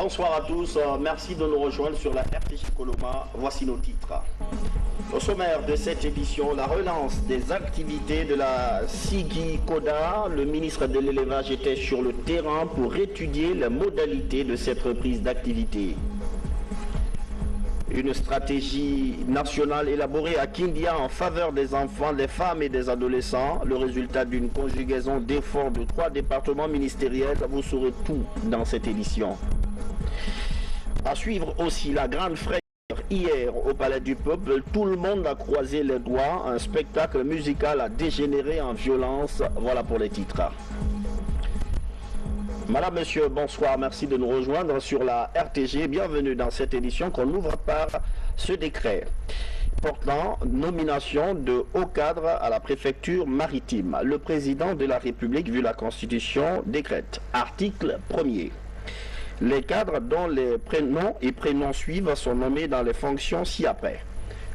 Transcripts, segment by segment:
Bonsoir à tous, merci de nous rejoindre sur la RTJ Coloma. Voici nos titres. Au sommaire de cette édition, la relance des activités de la SIGI Koda. Le ministre de l'élevage était sur le terrain pour étudier les modalités de cette reprise d'activité. Une stratégie nationale élaborée à Kindia en faveur des enfants, des femmes et des adolescents. Le résultat d'une conjugaison d'efforts de 3 départements ministériels. Vous saurez tout dans cette édition. À suivre aussi la grande frayeur hier au Palais du Peuple. Tout le monde a croisé les doigts. Un spectacle musical a dégénéré en violence. Voilà pour les titres. Madame, monsieur, bonsoir. Merci de nous rejoindre sur la RTG. Bienvenue dans cette édition qu'on ouvre par ce décret portant nomination de hauts cadres à la préfecture maritime. Le président de la République, vu la Constitution, décrète. Article 1er. Les cadres dont les prénoms et prénoms suivent sont nommés dans les fonctions ci-après.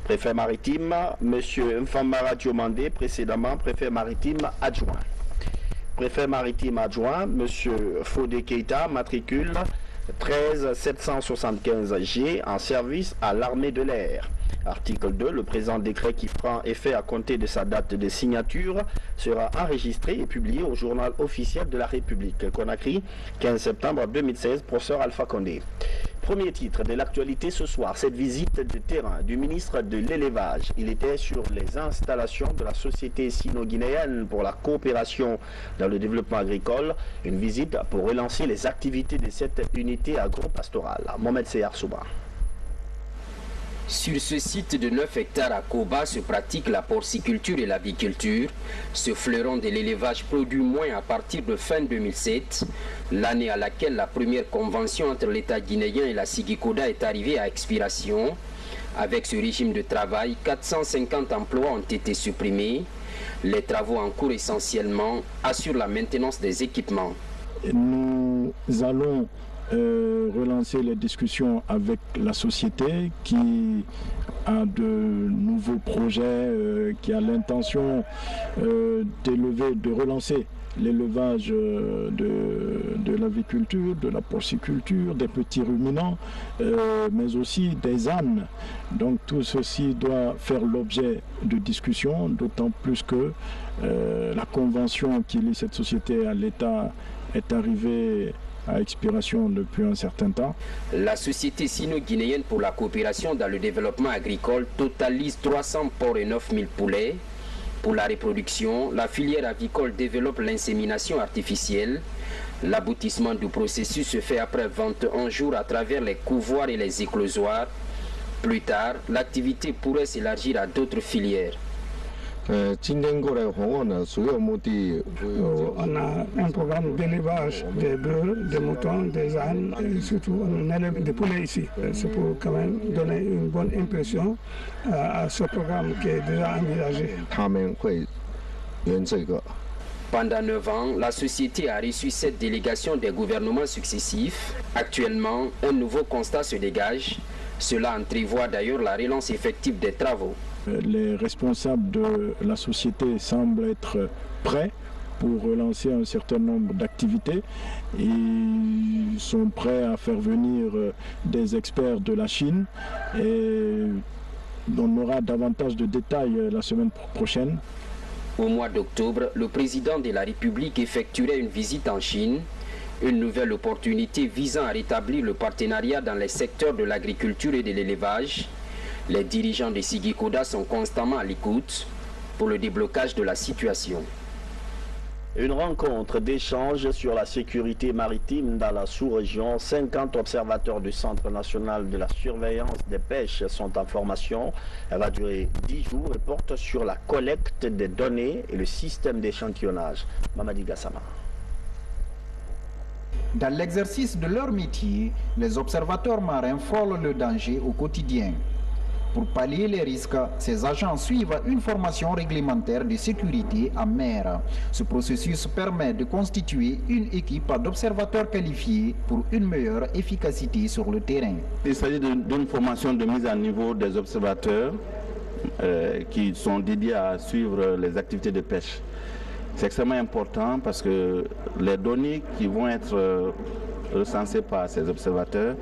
Préfet maritime, M. Mfambara Diomandé, précédemment préfet maritime adjoint. Préfet maritime adjoint, M. Fodé Keita, matricule 13775G, en service à l'armée de l'air. Article 2, le présent décret qui prend effet à compter de sa date de signature sera enregistré et publié au journal officiel de la République. Conakry, 15 septembre 2016, professeur Alpha Condé. Premier titre de l'actualité ce soir, cette visite de terrain du ministre de l'élevage. Il était sur les installations de la société sino-guinéenne pour la coopération dans le développement agricole. Une visite pour relancer les activités de cette unité agro-pastorale. Mohamed Seyar Souba. Sur ce site de 9 hectares à Koba se pratique la porciculture et l'aviculture. Ce fleuron de l'élevage produit moins à partir de fin 2007, l'année à laquelle la première convention entre l'État guinéen et la SIGI Koda est arrivée à expiration. Avec ce régime de travail, 450 emplois ont été supprimés. Les travaux en cours essentiellement assurent la maintenance des équipements. Nous allons relancer les discussions avec la société qui a de nouveaux projets, qui a l'intention de relancer l'élevage de l'aviculture, de la porciculture, des petits ruminants, mais aussi des ânes. Donc tout ceci doit faire l'objet de discussions, d'autant plus que la convention qui lie cette société à l'État est arrivée à expiration depuis un certain temps. La société sino-guinéenne pour la coopération dans le développement agricole totalise 300 porcs et 9000 poulets. Pour la reproduction, la filière avicole développe l'insémination artificielle. L'aboutissement du processus se fait après 21 jours à travers les couvoirs et les éclosoirs. Plus tard, l'activité pourrait s'élargir à d'autres filières. On a un programme d'élevage des bœufs, des moutons, des ânes, et surtout on élève des poulets ici. C'est pour quand même donner une bonne impression à ce programme qui est déjà envisagé. Pendant 9 ans, la société a reçu 7 délégations des gouvernements successifs. Actuellement, un nouveau constat se dégage. Cela entrevoit d'ailleurs la relance effective des travaux. Les responsables de la société semblent être prêts pour relancer un certain nombre d'activités. Ils sont prêts à faire venir des experts de la Chine et on aura davantage de détails la semaine prochaine. Au mois d'octobre, le président de la République effectuerait une visite en Chine. Une nouvelle opportunité visant à rétablir le partenariat dans les secteurs de l'agriculture et de l'élevage. Les dirigeants de SIGI Koda sont constamment à l'écoute pour le déblocage de la situation. Une rencontre d'échange sur la sécurité maritime dans la sous-région. 50 observateurs du Centre national de la surveillance des pêches sont en formation. Elle va durer 10 jours et porte sur la collecte des données et le système d'échantillonnage. Mamadi Gassama. Dans l'exercice de leur métier, les observateurs marins frôlent le danger au quotidien. Pour pallier les risques, ces agents suivent une formation réglementaire de sécurité en mer. Ce processus permet de constituer une équipe d'observateurs qualifiés pour une meilleure efficacité sur le terrain. Il s'agit d'une formation de mise à niveau des observateurs qui sont dédiés à suivre les activités de pêche. C'est extrêmement important parce que les données qui vont être recensés par ces observateurs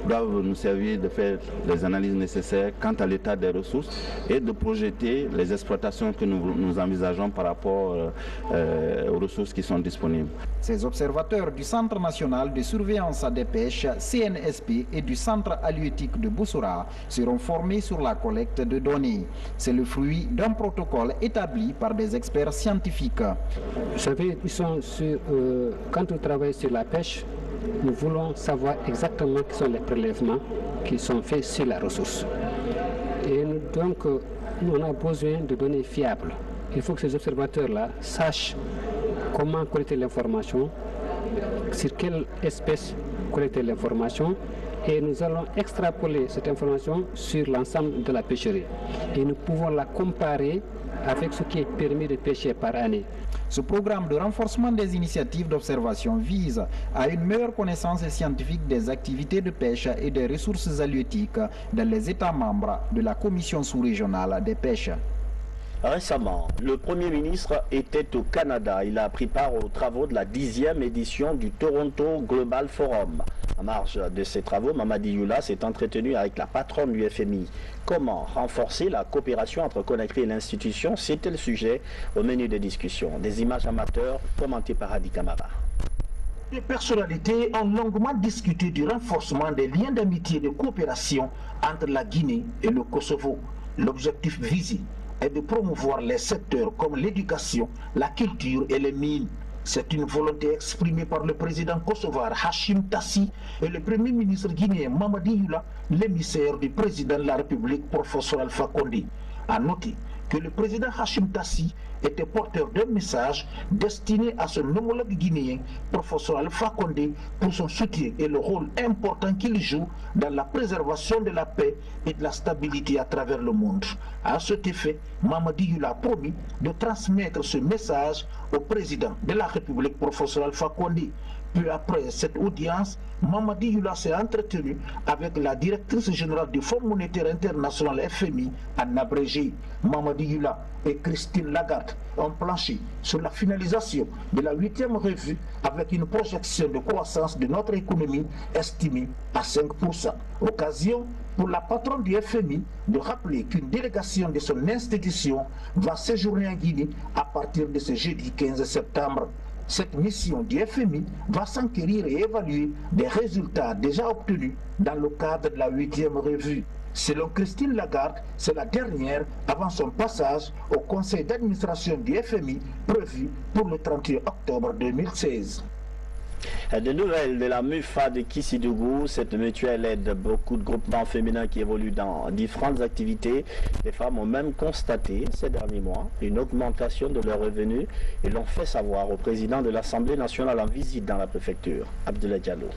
doivent nous servir de faire les analyses nécessaires quant à l'état des ressources et de projeter les exploitations que nous envisageons par rapport aux ressources qui sont disponibles. Ces observateurs du Centre national de surveillance des pêches, CNSP, et du Centre halieutique de Boussora seront formés sur la collecte de données. C'est le fruit d'un protocole établi par des experts scientifiques. Vous savez, quand on travaille sur la pêche, nous voulons savoir exactement quels sont les prélèvements qui sont faits sur la ressource. Et donc, on a besoin de données fiables. Il faut que ces observateurs-là sachent comment collecter l'information, sur quelle espèce collecter l'information, et nous allons extrapoler cette information sur l'ensemble de la pêcherie. Et nous pouvons la comparer avec ce qui est permis de pêcher par année. Ce programme de renforcement des initiatives d'observation vise à une meilleure connaissance scientifique des activités de pêche et des ressources halieutiques dans les États membres de la Commission sous-régionale des pêches. Récemment, le Premier ministre était au Canada. Il a pris part aux travaux de la 10e édition du Toronto Global Forum. En marge de ces travaux, Mamadi Youla s'est entretenu avec la patronne du FMI. Comment renforcer la coopération entre Conakry et l'institution? C'était le sujet au menu des discussions. Des images amateurs commentées par Hadi Kamara. Les personnalités ont longuement discuté du renforcement des liens d'amitié et de coopération entre la Guinée et le Kosovo. L'objectif visé est de promouvoir les secteurs comme l'éducation, la culture et les mines. C'est une volonté exprimée par le président kosovar Hashim Tassi et le premier ministre guinéen Mamadi Youla, l'émissaire du président de la République, professeur Alpha Condé. À noter que le président Hashim Tassi était porteur d'un message destiné à son homologue guinéen, professeur Alpha Condé, pour son soutien et le rôle important qu'il joue dans la préservation de la paix et de la stabilité à travers le monde. À cet effet, Mamadi Youla a promis de transmettre ce message au président de la République, professeur Alpha Condé. Peu après cette audience, Mamadi Youla s'est entretenu avec la directrice générale du Fonds monétaire international FMI, en abrégé. Mamadi Youla et Christine Lagarde ont planché sur la finalisation de la 8e revue avec une projection de croissance de notre économie estimée à 5%. Occasion pour la patronne du FMI de rappeler qu'une délégation de son institution va séjourner en Guinée à partir de ce jeudi 15 septembre. Cette mission du FMI va s'enquérir et évaluer des résultats déjà obtenus dans le cadre de la 8e revue. Selon Christine Lagarde, c'est la dernière avant son passage au conseil d'administration du FMI prévu pour le 31 octobre 2016. De nouvelles de la MUFA de Kissidougou, cette mutuelle aide beaucoup de groupements féminins qui évoluent dans différentes activités. Les femmes ont même constaté ces derniers mois une augmentation de leurs revenus et l'ont fait savoir au président de l'Assemblée nationale en visite dans la préfecture, Abdoulaye Diallo.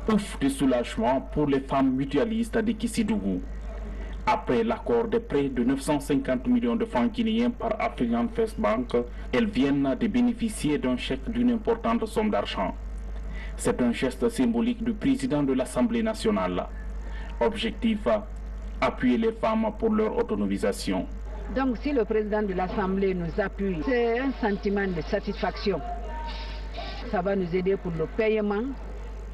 Ouf de soulagement pour les femmes mutualistes de Kissidougou. Après l'accord de près de 950 millions de francs guinéens par African First Bank, elles viennent de bénéficier d'un chèque d'une importante somme d'argent. C'est un geste symbolique du président de l'Assemblée nationale. Objectif, appuyer les femmes pour leur autonomisation. Donc si le président de l'Assemblée nous appuie, c'est un sentiment de satisfaction. Ça va nous aider pour le paiement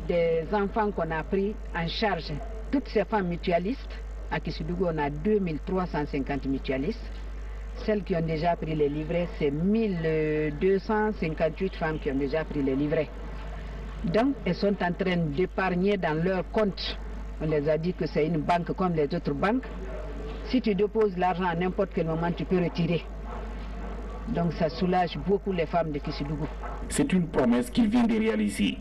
des enfants qu'on a pris en charge. Toutes ces femmes mutualistes, à Kissidougou, on a 2350 mutualistes. Celles qui ont déjà pris les livrets, c'est 1258 femmes qui ont déjà pris les livrets. Donc, elles sont en train d'épargner dans leur compte. On les a dit que c'est une banque comme les autres banques. Si tu déposes l'argent à n'importe quel moment, tu peux retirer. Donc, ça soulage beaucoup les femmes de Kissidougou. C'est une promesse qu'il vient de réaliser.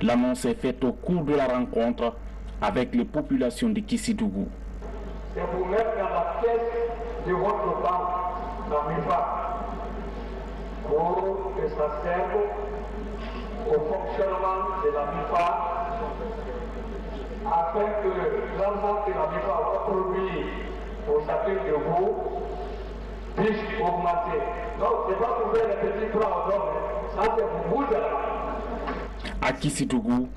L'annonce est faite au cours de la rencontre avec les populations de Kissidougou. C'est pour mettre dans la caisse de votre banque, la MUFA, pour que ça serve au fonctionnement de la MUFA, afin que l'argent que la MUFA va produire pour chacun de vous puisse augmenter. Donc, ce n'est pas pour faire les petits plans aux hommes, ça c'est pour vous. À Kissidougou,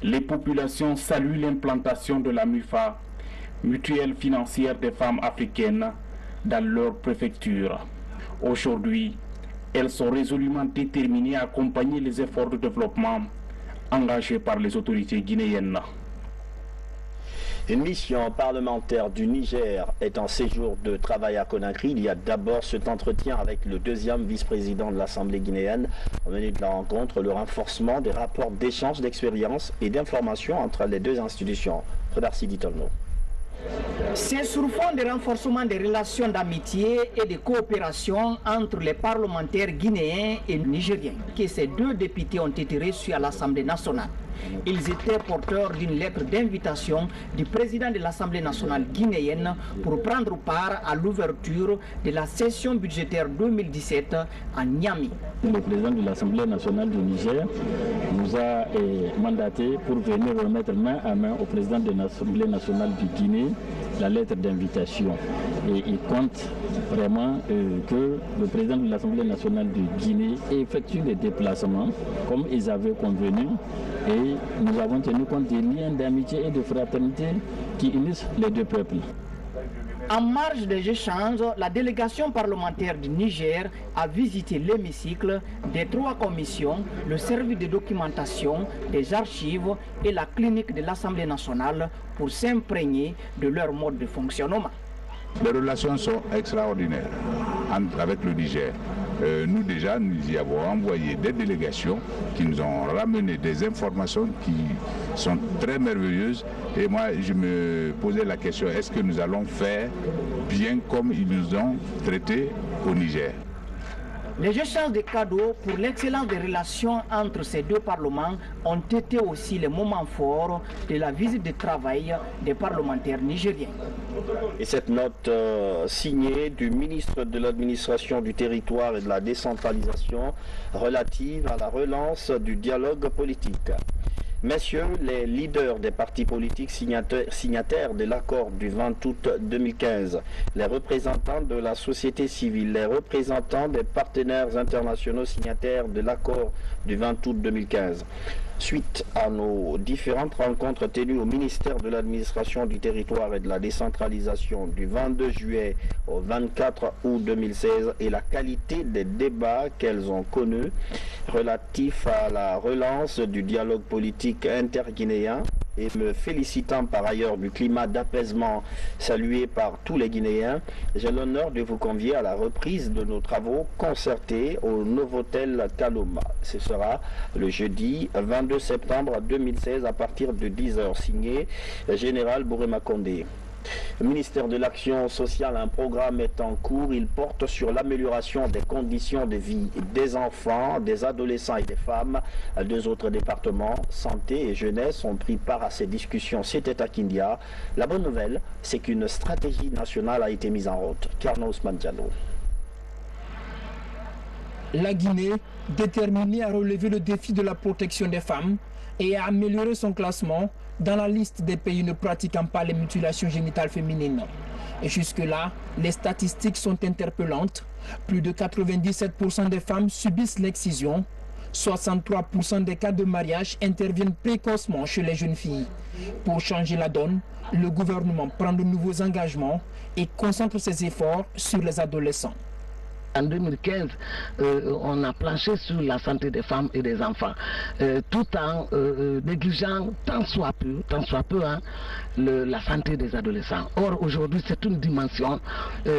les populations saluent l'implantation de la MUFA, mutuelle financière des femmes africaines, dans leur préfecture. Aujourd'hui, Elles sont résolument déterminées à accompagner les efforts de développement engagés par les autorités guinéennes. Une mission parlementaire du Niger est en séjour de travail à Conakry. Il y a d'abord cet entretien avec le deuxième vice-président de l'Assemblée guinéenne. Au menu de la rencontre, le renforcement des rapports d'échange d'expérience et d'information entre les deux institutions. Frédéric Sidi Tolno. C'est sur fond de renforcement des relations d'amitié et de coopération entre les parlementaires guinéens et nigériens que ces deux députés ont été reçus à l'Assemblée nationale. Ils étaient porteurs d'une lettre d'invitation du président de l'Assemblée nationale guinéenne pour prendre part à l'ouverture de la session budgétaire 2017 à Niamey. Le président de l'Assemblée nationale du Niger nous a mandaté pour venir remettre main à main au président de l'Assemblée nationale du Guinée la lettre d'invitation. Et il compte vraiment que le président de l'Assemblée nationale du Guinée effectue les déplacements comme ils avaient convenu. Et nous avons tenu compte des liens d'amitié et de fraternité qui unissent les deux peuples. En marge des échanges, la délégation parlementaire du Niger a visité l'hémicycle des trois commissions, le service de documentation, des archives et la clinique de l'Assemblée nationale pour s'imprégner de leur mode de fonctionnement. Les relations sont extraordinaires avec le Niger. Nous déjà, nous y avons envoyé des délégations qui nous ont ramené des informations qui sont très merveilleuses. Et moi, je me posais la question, est-ce que nous allons faire bien comme ils nous ont traités au Niger? Les échanges de cadeaux pour l'excellence des relations entre ces deux parlements ont été aussi les moments forts de la visite de travail des parlementaires nigériens. Et cette note signée du ministre de l'Administration du Territoire et de la Décentralisation relative à la relance du dialogue politique. Messieurs les leaders des partis politiques signataires de l'accord du 20 août 2015, les représentants de la société civile, les représentants des partenaires internationaux signataires de l'accord du 20 août 2015, suite à nos différentes rencontres tenues au ministère de l'Administration du Territoire et de la Décentralisation du 22 juillet au 24 août 2016 et la qualité des débats qu'elles ont connus relatifs à la relance du dialogue politique interguinéen, et me félicitant par ailleurs du climat d'apaisement salué par tous les Guinéens, j'ai l'honneur de vous convier à la reprise de nos travaux concertés au Novotel Kaloma. Ce sera le jeudi 22 septembre 2016 à partir de 10h, signé Général Bourema Condé. Le ministère de l'Action sociale, un programme est en cours. Il porte sur l'amélioration des conditions de vie des enfants, des adolescents et des femmes. Deux autres départements, santé et jeunesse, ont pris part à ces discussions. C'était à Kindia. La bonne nouvelle, c'est qu'une stratégie nationale a été mise en route. Carno Ousmane Diallo. La Guinée, déterminée à relever le défi de la protection des femmes et à améliorer son classement dans la liste des pays ne pratiquant pas les mutilations génitales féminines. Et jusque-là, les statistiques sont interpellantes. Plus de 97% des femmes subissent l'excision. 63% des cas de mariage interviennent précocement chez les jeunes filles. Pour changer la donne, le gouvernement prend de nouveaux engagements et concentre ses efforts sur les adolescents. En 2015, on a planché sur la santé des femmes et des enfants, tout en négligeant tant soit peu la santé des adolescents. Or, aujourd'hui, c'est une dimension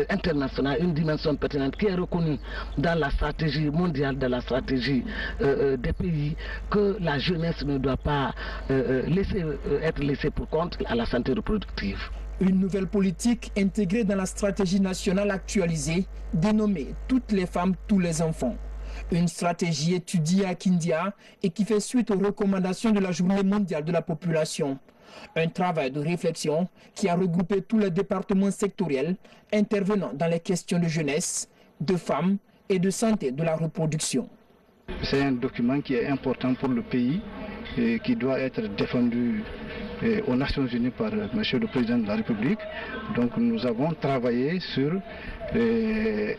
internationale, une dimension pertinente qui est reconnue dans la stratégie mondiale, dans la stratégie des pays, que la jeunesse ne doit pas être laissée pour compte à la santé reproductive. Une nouvelle politique intégrée dans la stratégie nationale actualisée, dénommée « Toutes les femmes, tous les enfants ». Une stratégie étudiée à Kindia et qui fait suite aux recommandations de la Journée mondiale de la population. Un travail de réflexion qui a regroupé tous les départements sectoriels intervenant dans les questions de jeunesse, de femmes et de santé de la reproduction. C'est un document qui est important pour le pays et qui doit être défendu aux Nations Unies par Monsieur le Président de la République. Donc nous avons travaillé sur les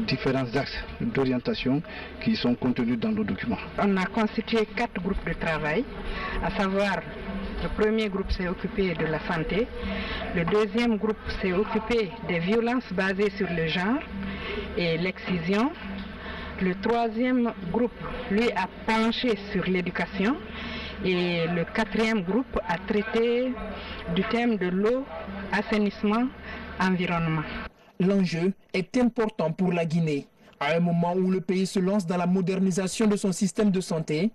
différents axes d'orientation qui sont contenus dans le document. On a constitué 4 groupes de travail, à savoir le premier groupe s'est occupé de la santé, le deuxième groupe s'est occupé des violences basées sur le genre et l'excision. Le troisième groupe, lui, a penché sur l'éducation. Et le quatrième groupe a traité du thème de l'eau, assainissement, environnement. L'enjeu est important pour la Guinée. À un moment où le pays se lance dans la modernisation de son système de santé,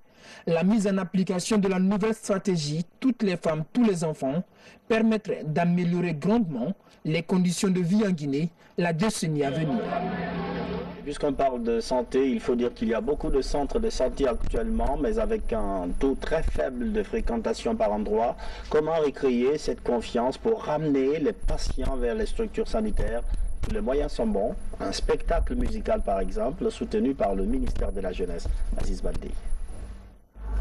la mise en application de la nouvelle stratégie « Toutes les femmes, tous les enfants » permettrait d'améliorer grandement les conditions de vie en Guinée la décennie à venir. Puisqu'on parle de santé, il faut dire qu'il y a beaucoup de centres de santé actuellement, mais avec un taux très faible de fréquentation par endroit. Comment recréer cette confiance pour ramener les patients vers les structures sanitaires? Les moyens sont bons. Un spectacle musical, par exemple, soutenu par le ministère de la Jeunesse. Aziz Baldé.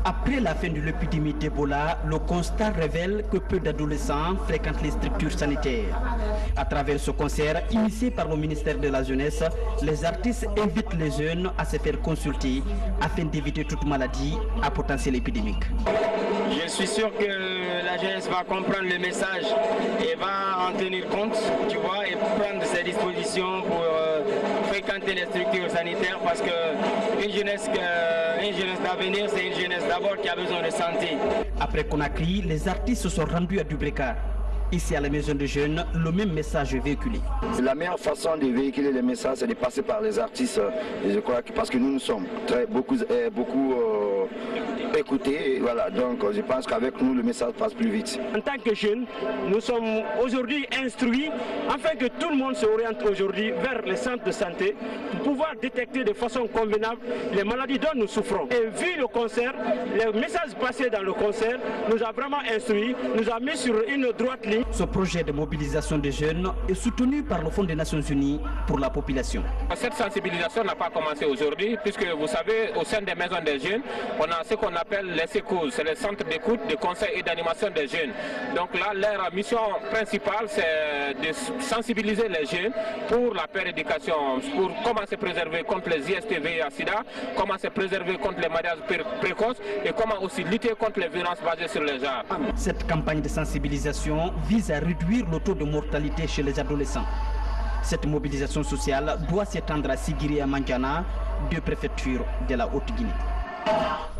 Après la fin de l'épidémie d'Ebola, le constat révèle que peu d'adolescents fréquentent les structures sanitaires. À travers ce concert, initié par le ministère de la Jeunesse, les artistes invitent les jeunes à se faire consulter afin d'éviter toute maladie à potentiel épidémique. Je suis sûr que la jeunesse va comprendre le message et va en tenir compte, tu vois, et prendre ses dispositions pour fréquenter les structures sanitaires parce qu'une jeunesse d'avenir, c'est une jeunesse d'abord qui a besoin de santé. Après Conakry, les artistes se sont rendus à Dubreka. Ici à la Maison des Jeunes, le même message est véhiculé. La meilleure façon de véhiculer les messages, c'est de passer par les artistes. Et je crois que parce que nous sommes beaucoup écoutés. Voilà, donc je pense qu'avec nous, le message passe plus vite. En tant que jeunes, nous sommes aujourd'hui instruits afin que tout le monde se oriente aujourd'hui vers les centres de santé pour pouvoir détecter de façon convenable les maladies dont nous souffrons. Et vu le concert, les messages passés dans le concert nous a vraiment instruits, nous a mis sur une droite ligne. Ce projet de mobilisation des jeunes est soutenu par le Fonds des Nations Unies pour la population. Cette sensibilisation n'a pas commencé aujourd'hui, puisque vous savez, au sein des maisons des jeunes, on a ce qu'on appelle les SECOS, c'est les centres d'écoute, de conseil et d'animation des jeunes. Donc là, leur mission principale, c'est de sensibiliser les jeunes pour la péréducation, pour comment se préserver contre les ISTV et la SIDA, comment se préserver contre les mariages précoces et comment aussi lutter contre les violences basées sur les genres. Cette campagne de sensibilisation vise à réduire le taux de mortalité chez les adolescents. Cette mobilisation sociale doit s'étendre à Sigiri et à Mandiana, deux préfectures de la Haute-Guinée.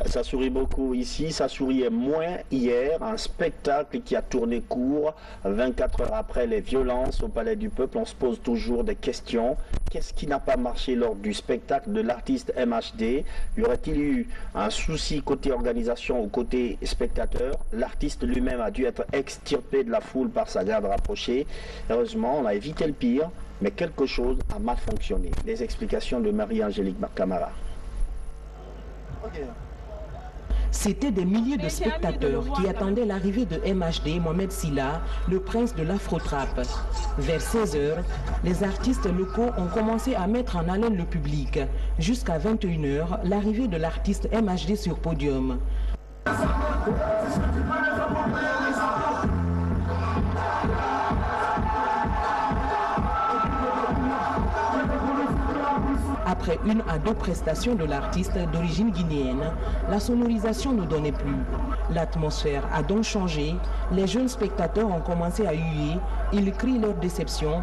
Ça sourit beaucoup ici, ça souriait moins hier. Un spectacle qui a tourné court 24 heures après les violences au Palais du Peuple. On se pose toujours des questions. Qu'est-ce qui n'a pas marché lors du spectacle de l'artiste MHD? Y aurait-il eu un souci côté organisation ou côté spectateur? L'artiste lui-même a dû être extirpé de la foule par sa garde rapprochée. Heureusement, on a évité le pire, mais quelque chose a mal fonctionné. Les explications de Marie-Angélique Camara. C'étaient des milliers de spectateurs qui attendaient l'arrivée de MHD Mohamed Silla, le prince de l'Afro-Trap. Vers 16h, les artistes locaux ont commencé à mettre en haleine le public. Jusqu'à 21h, l'arrivée de l'artiste MHD sur podium. Après 1 à 2 prestations de l'artiste d'origine guinéenne, la sonorisation ne donnait plus. L'atmosphère a donc changé, les jeunes spectateurs ont commencé à huer, ils crient leur déception.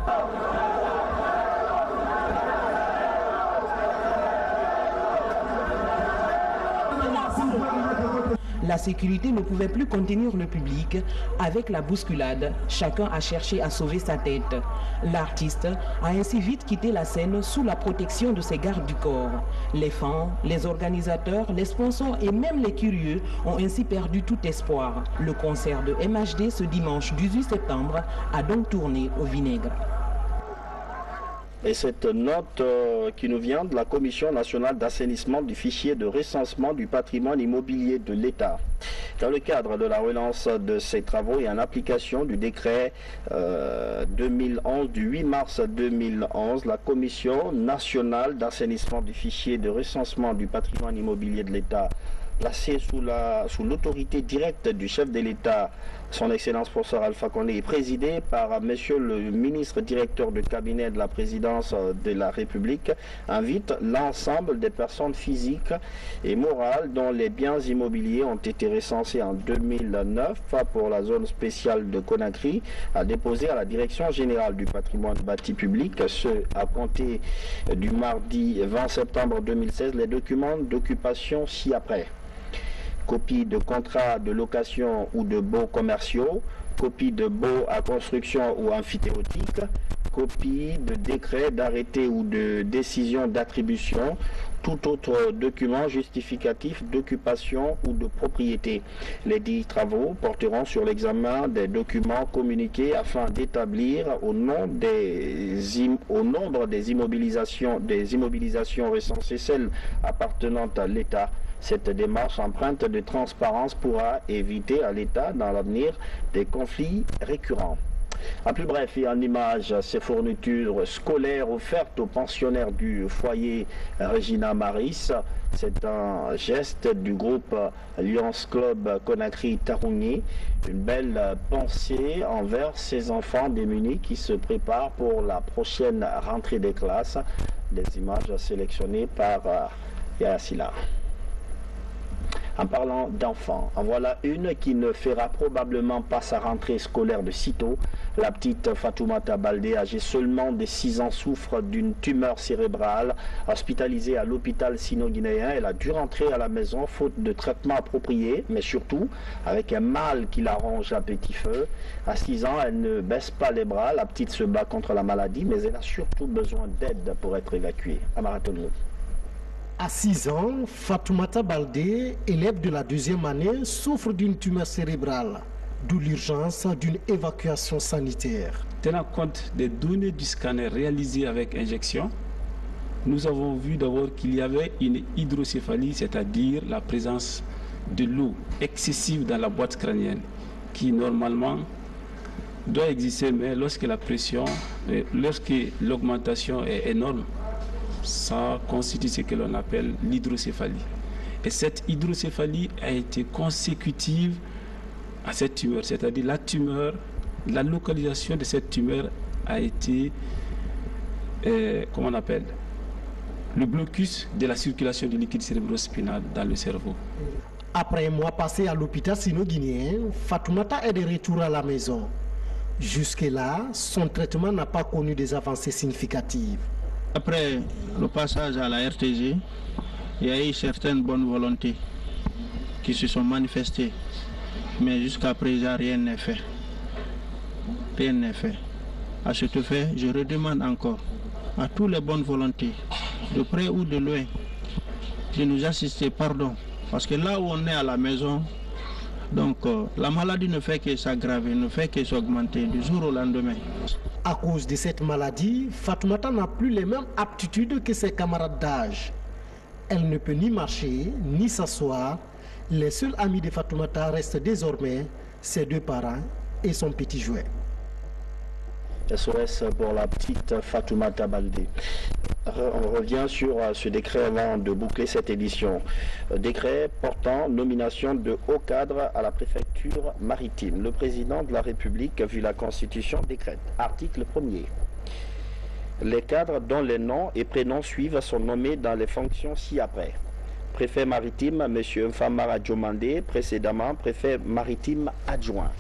La sécurité ne pouvait plus contenir le public. Avec la bousculade, chacun a cherché à sauver sa tête. L'artiste a ainsi vite quitté la scène sous la protection de ses gardes du corps. Les fans, les organisateurs, les sponsors et même les curieux ont ainsi perdu tout espoir. Le concert de MHD ce dimanche 18 septembre a donc tourné au vinaigre. Et cette note qui nous vient de la Commission nationale d'assainissement du fichier de recensement du patrimoine immobilier de l'État. Dans le cadre de la relance de ces travaux et en application du décret 2011 du 8 mars 2011, la Commission nationale d'assainissement du fichier de recensement du patrimoine immobilier de l'État, placée sous l'autorité directe du chef de l'État Son Excellence professeur Alpha Condé est présidé par Monsieur le ministre directeur de cabinet de la présidence de la République, invite l'ensemble des personnes physiques et morales dont les biens immobiliers ont été recensés en 2009 pour la zone spéciale de Conakry à déposer à la Direction générale du patrimoine bâti public, ce à compter du mardi 20 septembre 2016, les documents d'occupation ci-après. Copie de contrats de location ou de baux commerciaux, copie de baux à construction ou amphithéotique, copie de décret, d'arrêté ou de décision d'attribution, tout autre document justificatif d'occupation ou de propriété. Les dits travaux porteront sur l'examen des documents communiqués afin d'établir au nombre des immobilisations recensées celles appartenant à l'État. Cette démarche empreinte de transparence pourra éviter à l'État dans l'avenir des conflits récurrents. À plus bref et en image, ces fournitures scolaires offertes aux pensionnaires du foyer Regina Maris. C'est un geste du groupe Lions Club Conakry Tarougny. Une belle pensée envers ces enfants démunis qui se préparent pour la prochaine rentrée des classes. Des images sélectionnées par Yassila. En parlant d'enfants, en voilà une qui ne fera probablement pas sa rentrée scolaire de sitôt. La petite Fatoumata Baldé, âgée seulement de 6 ans, souffre d'une tumeur cérébrale. Hospitalisée à l'hôpital sino-guinéen, elle a dû rentrer à la maison faute de traitement approprié, mais surtout avec un mal qui la ronge à petit feu. À 6 ans, elle ne baisse pas les bras. La petite se bat contre la maladie, mais elle a surtout besoin d'aide pour être évacuée. Amaratonio. À 6 ans, Fatoumata Baldé, élève de la 2e année, souffre d'une tumeur cérébrale, d'où l'urgence d'une évacuation sanitaire. Tenant compte des données du scanner réalisé avec injection, nous avons vu d'abord qu'il y avait une hydrocéphalie, c'est-à-dire la présence de l'eau excessive dans la boîte crânienne, qui normalement doit exister, mais lorsque la pression, lorsque l'augmentation est énorme, ça constitue ce que l'on appelle l'hydrocéphalie. Et cette hydrocéphalie a été consécutive à cette tumeur, c'est-à-dire la tumeur, la localisation de cette tumeur a été, comment on appelle, le blocus de la circulation du liquide cérébro-spinal dans le cerveau. Après un mois passé à l'hôpital sino-guinéen, Fatoumata est de retour à la maison. Jusque-là, son traitement n'a pas connu des avancées significatives. Après le passage à la RTG, il y a eu certaines bonnes volontés qui se sont manifestées. Mais jusqu'à présent, rien n'est fait. Rien n'est fait. À ce fait, je redemande encore à toutes les bonnes volontés, de près ou de loin, de nous assister, pardon. Parce que là où on est à la maison, donc la maladie ne fait que s'aggraver, ne fait que s'augmenter du jour au lendemain. À cause de cette maladie, Fatoumata n'a plus les mêmes aptitudes que ses camarades d'âge. Elle ne peut ni marcher, ni s'asseoir. Les seuls amis de Fatoumata restent désormais ses 2 parents et son petit jouet. SOS pour la petite Fatoumata Baldé. On revient sur ce décret avant de boucler cette édition. Décret portant nomination de haut cadre à la préfecture maritime. Le président de la République, vu la Constitution, décrète. Article 1er. Les cadres dont les noms et prénoms suivent sont nommés dans les fonctions ci-après. Préfet maritime, M. Mfamara Djomandé, précédemment préfet maritime adjoint.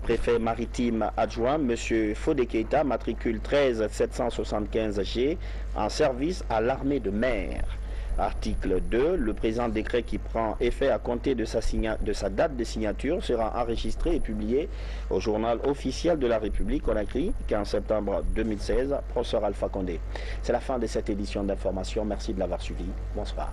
Préfet maritime adjoint, M. Fodé Keita, matricule 13 775G, en service à l'armée de mer. Article 2. Le présent décret qui prend effet à compter de sa date de signature sera enregistré et publié au journal officiel de la République Conakry, 15 septembre 2016, professeur Alpha Condé. C'est la fin de cette édition d'information. Merci de l'avoir suivi. Bonsoir.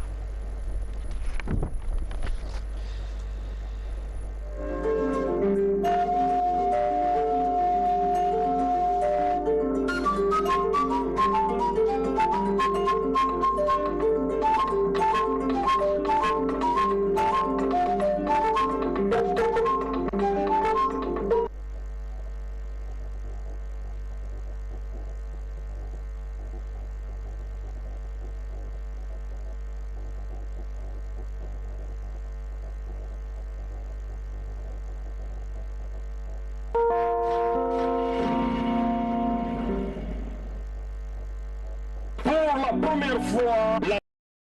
première fois, la